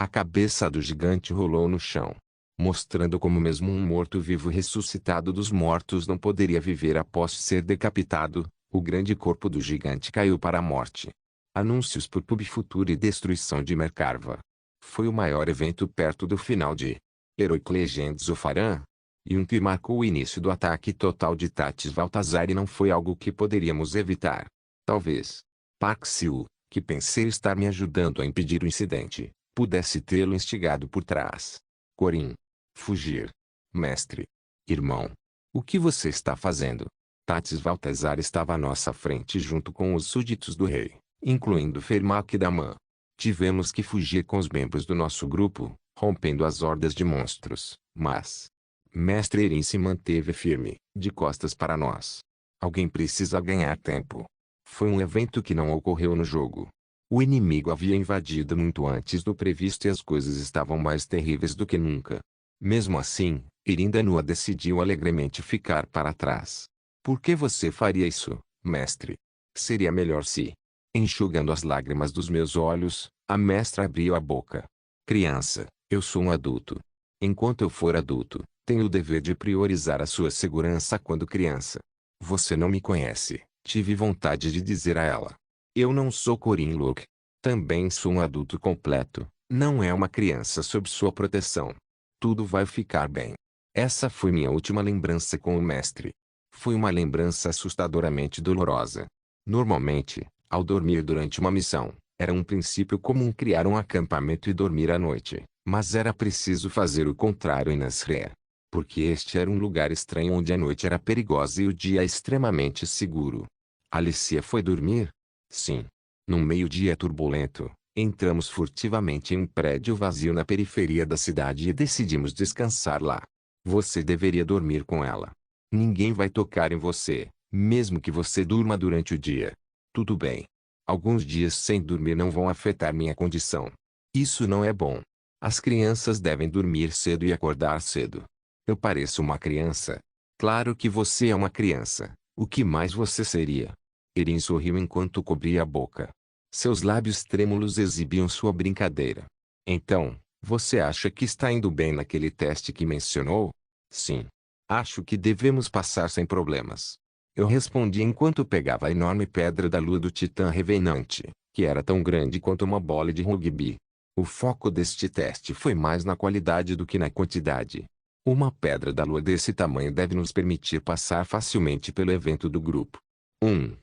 A cabeça do gigante rolou no chão, mostrando como mesmo um morto-vivo ressuscitado dos mortos não poderia viver após ser decapitado. O grande corpo do gigante caiu para a morte. Anúncios por Pub Future e destruição de Mercarva. Foi o maior evento perto do final de Heroic Legends of Aran. E um que marcou o início do ataque total de Tatis Valtazar e não foi algo que poderíamos evitar. Talvez Park Siu, que pensei estar me ajudando a impedir o incidente, pudesse tê-lo instigado por trás. Corin. Fugir. Mestre. Irmão. O que você está fazendo? Tatis Valtazar estava à nossa frente junto com os súditos do rei, incluindo Fermac Daman. Tivemos que fugir com os membros do nosso grupo, rompendo as hordas de monstros, mas Mestre Erin se manteve firme, de costas para nós. Alguém precisa ganhar tempo. Foi um evento que não ocorreu no jogo. O inimigo havia invadido muito antes do previsto e as coisas estavam mais terríveis do que nunca. Mesmo assim, Erin Danua decidiu alegremente ficar para trás. Por que você faria isso, mestre? Seria melhor se... Enxugando as lágrimas dos meus olhos, a mestra abriu a boca. Criança, eu sou um adulto. Enquanto eu for adulto, tenho o dever de priorizar a sua segurança quando criança. Você não me conhece, tive vontade de dizer a ela. Eu não sou Corin Locke. Também sou um adulto completo, não é uma criança sob sua proteção. Tudo vai ficar bem. Essa foi minha última lembrança com o mestre. Foi uma lembrança assustadoramente dolorosa. Normalmente, ao dormir durante uma missão, era um princípio comum criar um acampamento e dormir à noite, mas era preciso fazer o contrário em Nasré. Porque este era um lugar estranho onde a noite era perigosa e o dia extremamente seguro. Alicia foi dormir? Sim. Num meio-dia turbulento, entramos furtivamente em um prédio vazio na periferia da cidade e decidimos descansar lá. Você deveria dormir com ela. Ninguém vai tocar em você, mesmo que você durma durante o dia. Tudo bem. Alguns dias sem dormir não vão afetar minha condição. Isso não é bom. As crianças devem dormir cedo e acordar cedo. Eu pareço uma criança? Claro que você é uma criança. O que mais você seria? Erin sorriu enquanto cobria a boca. Seus lábios trêmulos exibiam sua brincadeira. Então, você acha que está indo bem naquele teste que mencionou? Sim. Acho que devemos passar sem problemas. Eu respondi enquanto pegava a enorme pedra da lua do Titã Revenante, que era tão grande quanto uma bola de rugby. O foco deste teste foi mais na qualidade do que na quantidade. Uma pedra da lua desse tamanho deve nos permitir passar facilmente pelo evento do grupo. 1.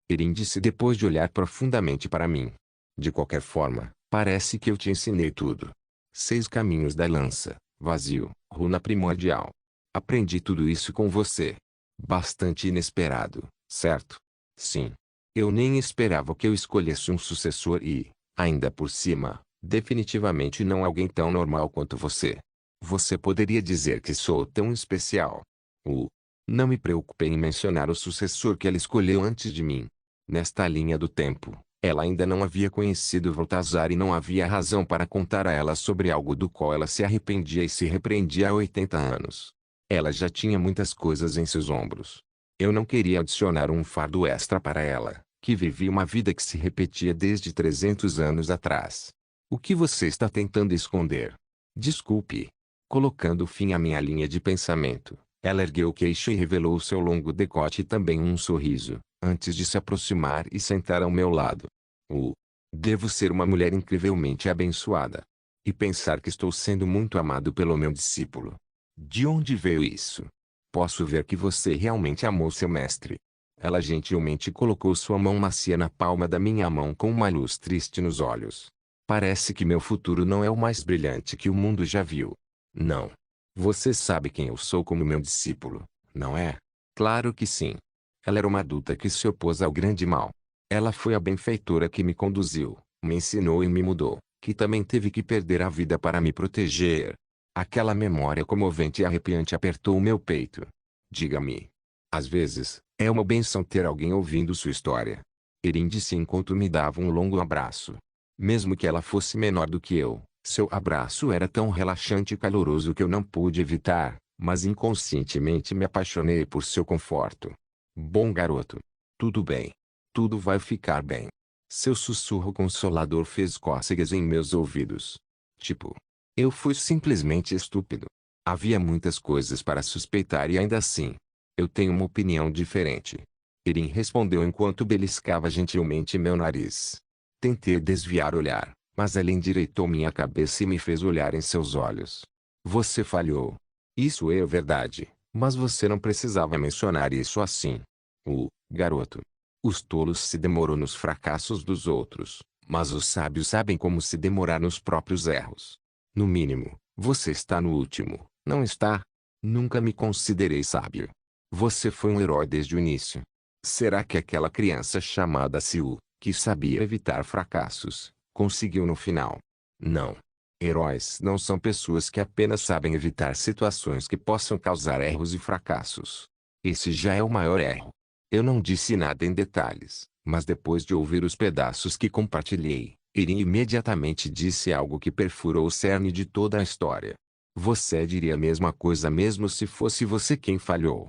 Erin disse depois de olhar profundamente para mim. De qualquer forma, parece que eu te ensinei tudo. 6 caminhos da lança, vazio, runa primordial. Aprendi tudo isso com você. Bastante inesperado, certo? Sim. Eu nem esperava que eu escolhesse um sucessor e, ainda por cima, definitivamente não alguém tão normal quanto você. Você poderia dizer que sou tão especial. Não me preocupei em mencionar o sucessor que ela escolheu antes de mim. Nesta linha do tempo, ela ainda não havia conhecido Voltazar e não havia razão para contar a ela sobre algo do qual ela se arrependia e se repreendia há 80 anos. Ela já tinha muitas coisas em seus ombros. Eu não queria adicionar um fardo extra para ela, que vivia uma vida que se repetia desde 300 anos atrás. O que você está tentando esconder? Desculpe. Colocando fim à minha linha de pensamento, ela ergueu o queixo e revelou o seu longo decote e também um sorriso, antes de se aproximar e sentar ao meu lado. Devo ser uma mulher incrivelmente abençoada. E pensar que estou sendo muito amado pelo meu discípulo. De onde veio isso? Posso ver que você realmente amou seu mestre. Ela gentilmente colocou sua mão macia na palma da minha mão com uma luz triste nos olhos. Parece que meu futuro não é o mais brilhante que o mundo já viu. Não. Você sabe quem eu sou como meu discípulo, não é? Claro que sim. Ela era uma adulta que se opôs ao grande mal. Ela foi a benfeitora que me conduziu, me ensinou e me mudou, que também teve que perder a vida para me proteger. Aquela memória comovente e arrepiante apertou meu peito. Diga-me. Às vezes, é uma benção ter alguém ouvindo sua história. Erin disse enquanto me dava um longo abraço. Mesmo que ela fosse menor do que eu, seu abraço era tão relaxante e caloroso que eu não pude evitar, mas inconscientemente me apaixonei por seu conforto. Bom garoto. Tudo bem. Tudo vai ficar bem. Seu sussurro consolador fez cócegas em meus ouvidos. Tipo, eu fui simplesmente estúpido. Havia muitas coisas para suspeitar e ainda assim, eu tenho uma opinião diferente. Erin respondeu enquanto beliscava gentilmente meu nariz. Tentei desviar o olhar, mas ela endireitou minha cabeça e me fez olhar em seus olhos. Você falhou. Isso é verdade, mas você não precisava mencionar isso assim. Garoto. Os tolos se demoram nos fracassos dos outros, mas os sábios sabem como se demorar nos próprios erros. No mínimo, você está no último, não está? Nunca me considerei sábio. Você foi um herói desde o início. Será que aquela criança chamada Siu, que sabia evitar fracassos, conseguiu no final? Não. Heróis não são pessoas que apenas sabem evitar situações que possam causar erros e fracassos. Esse já é o maior erro. Eu não disse nada em detalhes, mas depois de ouvir os pedaços que compartilhei, Erin imediatamente disse algo que perfurou o cerne de toda a história. Você diria a mesma coisa mesmo se fosse você quem falhou.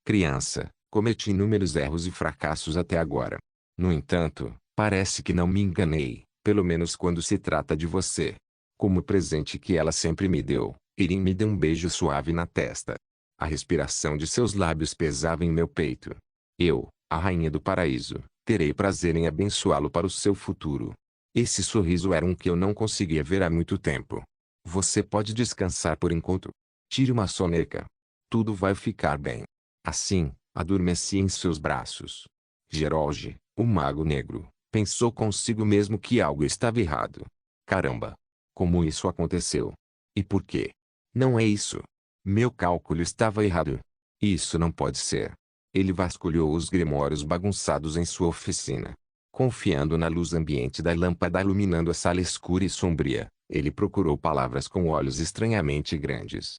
Criança, cometi inúmeros erros e fracassos até agora. No entanto, parece que não me enganei, pelo menos quando se trata de você. Como presente que ela sempre me deu, Erin me deu um beijo suave na testa. A respiração de seus lábios pesava em meu peito. Eu, a rainha do paraíso, terei prazer em abençoá-lo para o seu futuro. Esse sorriso era um que eu não conseguia ver há muito tempo. Você pode descansar por enquanto. Tire uma soneca. Tudo vai ficar bem. Assim, adormeci em seus braços. Geralge, o mago negro, pensou consigo mesmo que algo estava errado. Caramba! Como isso aconteceu? E por quê? Não é isso. Meu cálculo estava errado. Isso não pode ser. Ele vasculhou os grimórios bagunçados em sua oficina. Confiando na luz ambiente da lâmpada iluminando a sala escura e sombria, ele procurou palavras com olhos estranhamente grandes.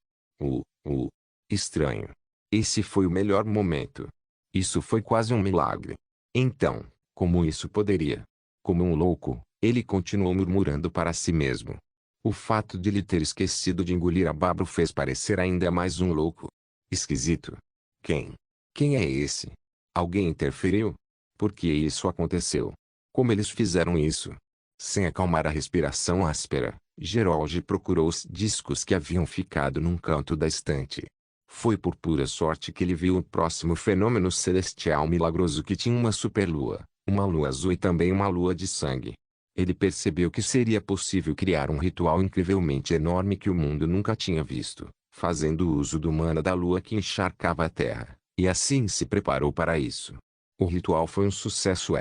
Estranho. Esse foi o melhor momento. Isso foi quase um milagre. Então, como isso poderia? Como um louco, ele continuou murmurando para si mesmo. O fato de lhe ter esquecido de engolir a baba o fez parecer ainda mais um louco. Esquisito. Quem é esse? Alguém interferiu? Por que isso aconteceu? Como eles fizeram isso? Sem acalmar a respiração áspera, Geralge procurou os discos que haviam ficado num canto da estante. Foi por pura sorte que ele viu o próximo fenômeno celestial milagroso que tinha uma superlua, uma lua azul e também uma lua de sangue. Ele percebeu que seria possível criar um ritual incrivelmente enorme que o mundo nunca tinha visto, fazendo uso do mana da lua que encharcava a terra, e assim se preparou para isso. O ritual foi um sucesso.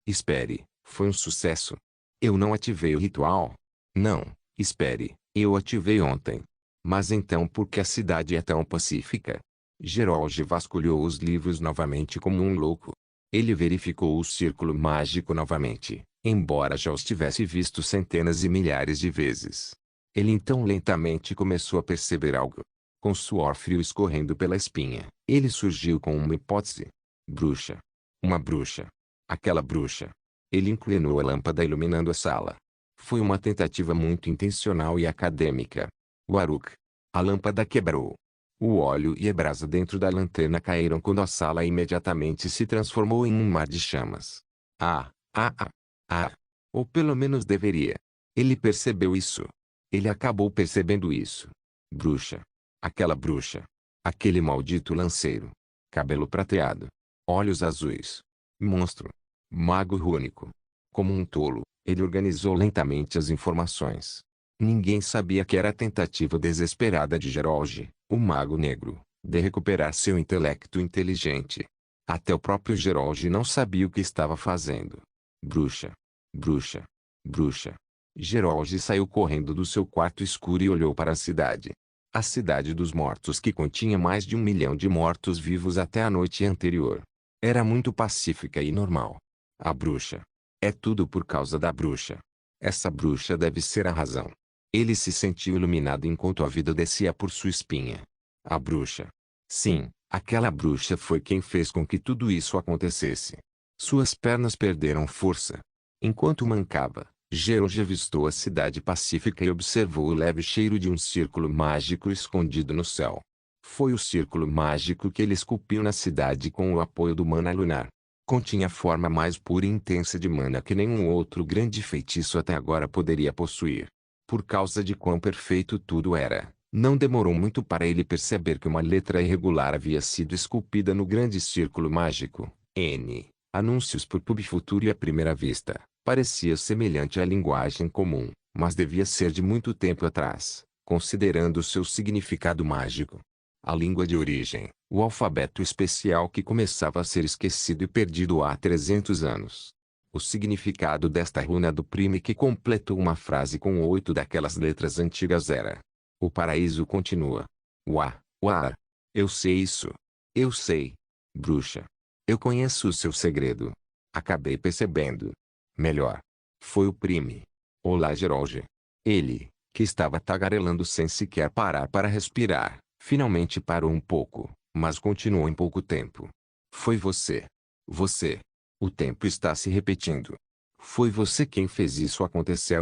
Espere, foi um sucesso. Eu não ativei o ritual? Não, espere, eu ativei ontem. Mas então por que a cidade é tão pacífica? Geralge vasculhou os livros novamente como um louco. Ele verificou o círculo mágico novamente, embora já os tivesse visto centenas e milhares de vezes. Ele então lentamente começou a perceber algo. Com suor frio escorrendo pela espinha, ele surgiu com uma hipótese. Bruxa. Uma bruxa. Aquela bruxa. Ele inclinou a lâmpada iluminando a sala. Foi uma tentativa muito intencional e acadêmica. Waruk. A lâmpada quebrou. O óleo e a brasa dentro da lanterna caíram quando a sala imediatamente se transformou em um mar de chamas. Ah, ah, ah, ah. Ou pelo menos deveria. Ele percebeu isso. Ele acabou percebendo isso. Bruxa. Aquela bruxa. Aquele maldito lanceiro. Cabelo prateado. Olhos azuis. Monstro. Mago rúnico. Como um tolo, ele organizou lentamente as informações. Ninguém sabia que era a tentativa desesperada de Geralge, o Mago Negro, de recuperar seu intelecto inteligente. Até o próprio Geralge não sabia o que estava fazendo. Bruxa. Bruxa. Bruxa. Geralge saiu correndo do seu quarto escuro e olhou para a cidade. A cidade dos mortos que continha mais de 1 milhão de mortos-vivos até a noite anterior. Era muito pacífica e normal. A bruxa. É tudo por causa da bruxa. Essa bruxa deve ser a razão. Ele se sentiu iluminado enquanto a vida descia por sua espinha. A bruxa. Sim, aquela bruxa foi quem fez com que tudo isso acontecesse. Suas pernas perderam força. Enquanto mancava, Geralge avistou a cidade pacífica e observou o leve cheiro de um círculo mágico escondido no céu. Foi o círculo mágico que ele esculpiu na cidade com o apoio do mana lunar. Continha a forma mais pura e intensa de mana que nenhum outro grande feitiço até agora poderia possuir. Por causa de quão perfeito tudo era, não demorou muito para ele perceber que uma letra irregular havia sido esculpida no grande círculo mágico. N. Anúncios por Pub Futuro e à primeira vista, parecia semelhante à linguagem comum, mas devia ser de muito tempo atrás, considerando seu significado mágico. A língua de origem, o alfabeto especial que começava a ser esquecido e perdido há 300 anos. O significado desta runa do prime que completou uma frase com 8 daquelas letras antigas era: o paraíso continua. Uá, uá. Eu sei isso. Eu sei. Bruxa. Eu conheço o seu segredo. Acabei percebendo. Melhor. Foi o prime. Olá, Geralge. Ele, que estava tagarelando sem sequer parar para respirar, finalmente parou um pouco, mas continuou em pouco tempo. Foi você. Você. O tempo está se repetindo. Foi você quem fez isso acontecer.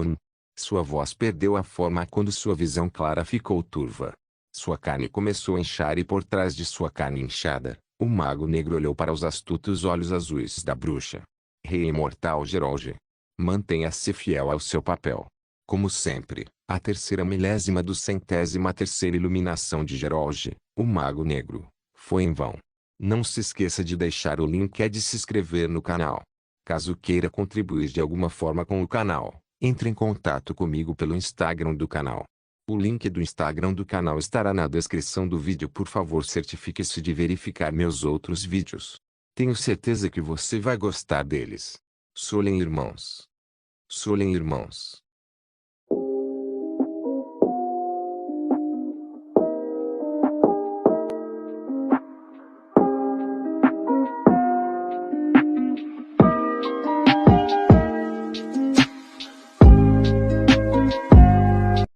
Sua voz perdeu a forma quando sua visão clara ficou turva. Sua carne começou a inchar e por trás de sua carne inchada, o Mago Negro olhou para os astutos olhos azuis da bruxa. Rei imortal Geralge. Mantenha-se fiel ao seu papel. Como sempre, a 3ª milésima do 103ª iluminação de Geralge, o Mago Negro, foi em vão. Não se esqueça de deixar o link e de se inscrever no canal. Caso queira contribuir de alguma forma com o canal, entre em contato comigo pelo Instagram do canal. O link do Instagram do canal estará na descrição do vídeo. Por favor, certifique-se de verificar meus outros vídeos. Tenho certeza que você vai gostar deles. Solem irmãos. Solem irmãos.